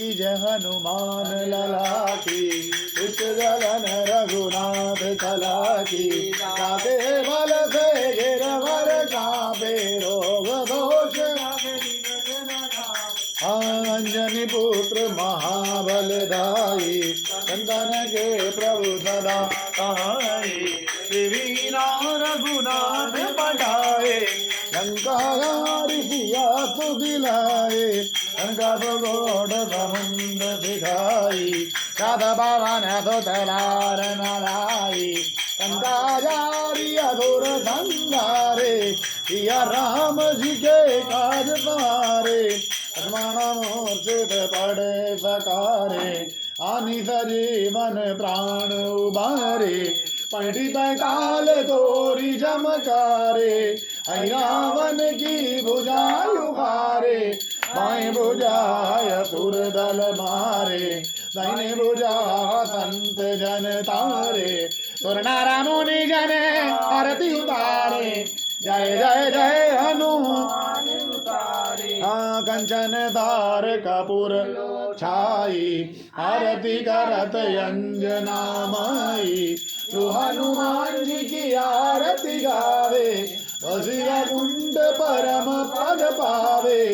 की जय हनुमान लला की, विषगलन रघुनाथ चला की। काके बल से गिरवर कापे रोग दोष, अंजनी पुत्र महाबलदाई, संतन के प्रभु सदा कहाई। श्रीवीरा रघुनाथ पठाए, लंका सिया तो दिलाए। लंका तो गोड समुद्र दिखाई, साध पवन तो तलार नलाई। लंका जारी अधुर संधारे, सिया राम जी के काज तुम्हारे। लक्ष्मण मूर्छित पड़े सकारे, आनि सजीवन प्राण उबारे। पंडित काल तोरी चमकारे, रावण की भुजायु हारे। बाएं भुजाय सुर दल मारे, दाहिने भुजा संत जन तारे। सुर नारा मुनि जन आरती उतारे, जय जय जय हनुमान उतारे। कंचन धार कपूर छाई, आरती करत अंजना माई। जो हनुमान जी की आरती गावे, वशिला कुंड परम पद पावे।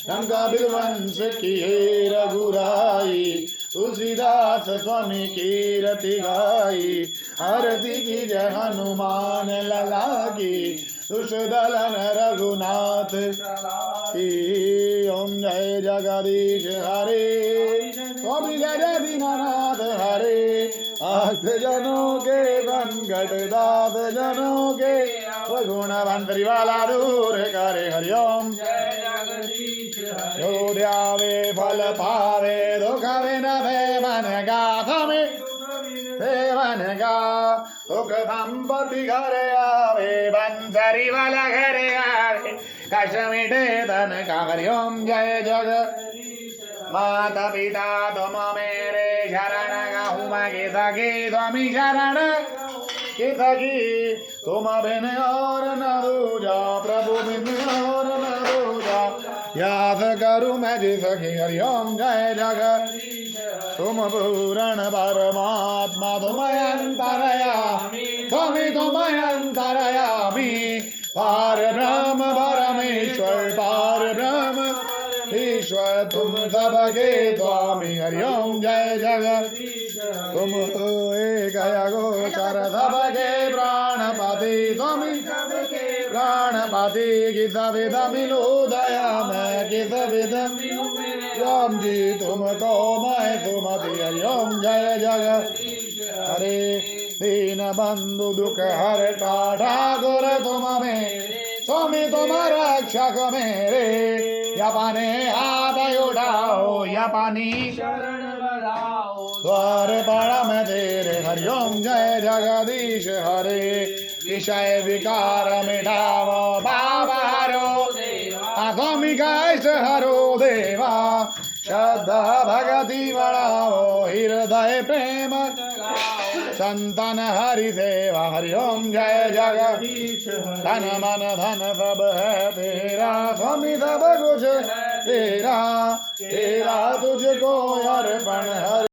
लंका विध्वंस किए रघुराई, तुलसीदास स्वामी कीरति गाई। आरती की जय हनुमान लला की, सुषदलन रघुनाथ की। ओम जय जगदीश हरे, स्वामी जय जय दीनानाथ हरे। आर्त जनों के संकट दास जनों के, गुण बंतरी वाला दूर करे। हरिओम जय जगदीश हरे। जो ध्यावे फल पावे, दुख विनवे मन गाथा में सेवन का। सुख संपत्ति घर आवे, बंसरी वाला घर आवे। कष्ट मिटे धन का। हरिओम जय जगदीश। माता पिता तुम मेरे शरण गाहूँ मैं, किसकी स्वामी शरण किसकी। तुम बिन और न दूजा, प्रभु बिन और न दूजा। याद करूँ मैं जिसकी। हरिओम जय जगदीश। तुम पूर्ण परमात्मा, तुम अंतरयामी स्वामी, तुम अंतरयामी। पार ब्रह्म परमेश्वर, पार ब्रह्म ईश्वर, तुम सबके स्वामी। हरिओम जय जगदीश। तुम एक गोचर, सबके प्राणपति स्वामी। प्राणपति किस विध मिलो दया मैं, किस विध राम जी तुमको मैं सुमति। हरिओम जय जगदीश। हरे दीन बंधु दुख हरता ठाकुर तुम मेरे, स्वामी तुम रक्षक मेरे। यपाने हाथ उठाओ, यपानी शरण बढ़ाओ, द्वार बड़ा मैं तेरे। हरिओम जय जगदीश हरे। विषय विकार मिटाओ बाबा हरो देवा, स्वामी कैस हरो देवा। श्रद्धा भगति बढ़ाओ, हृदय प्रेम संतन हरि सेवा। हरिओम जय जगदीश। धन मन धन सब है तेरा, स्वामी सब कुछ तेरा। तेरा तुझको अर्पण हरि।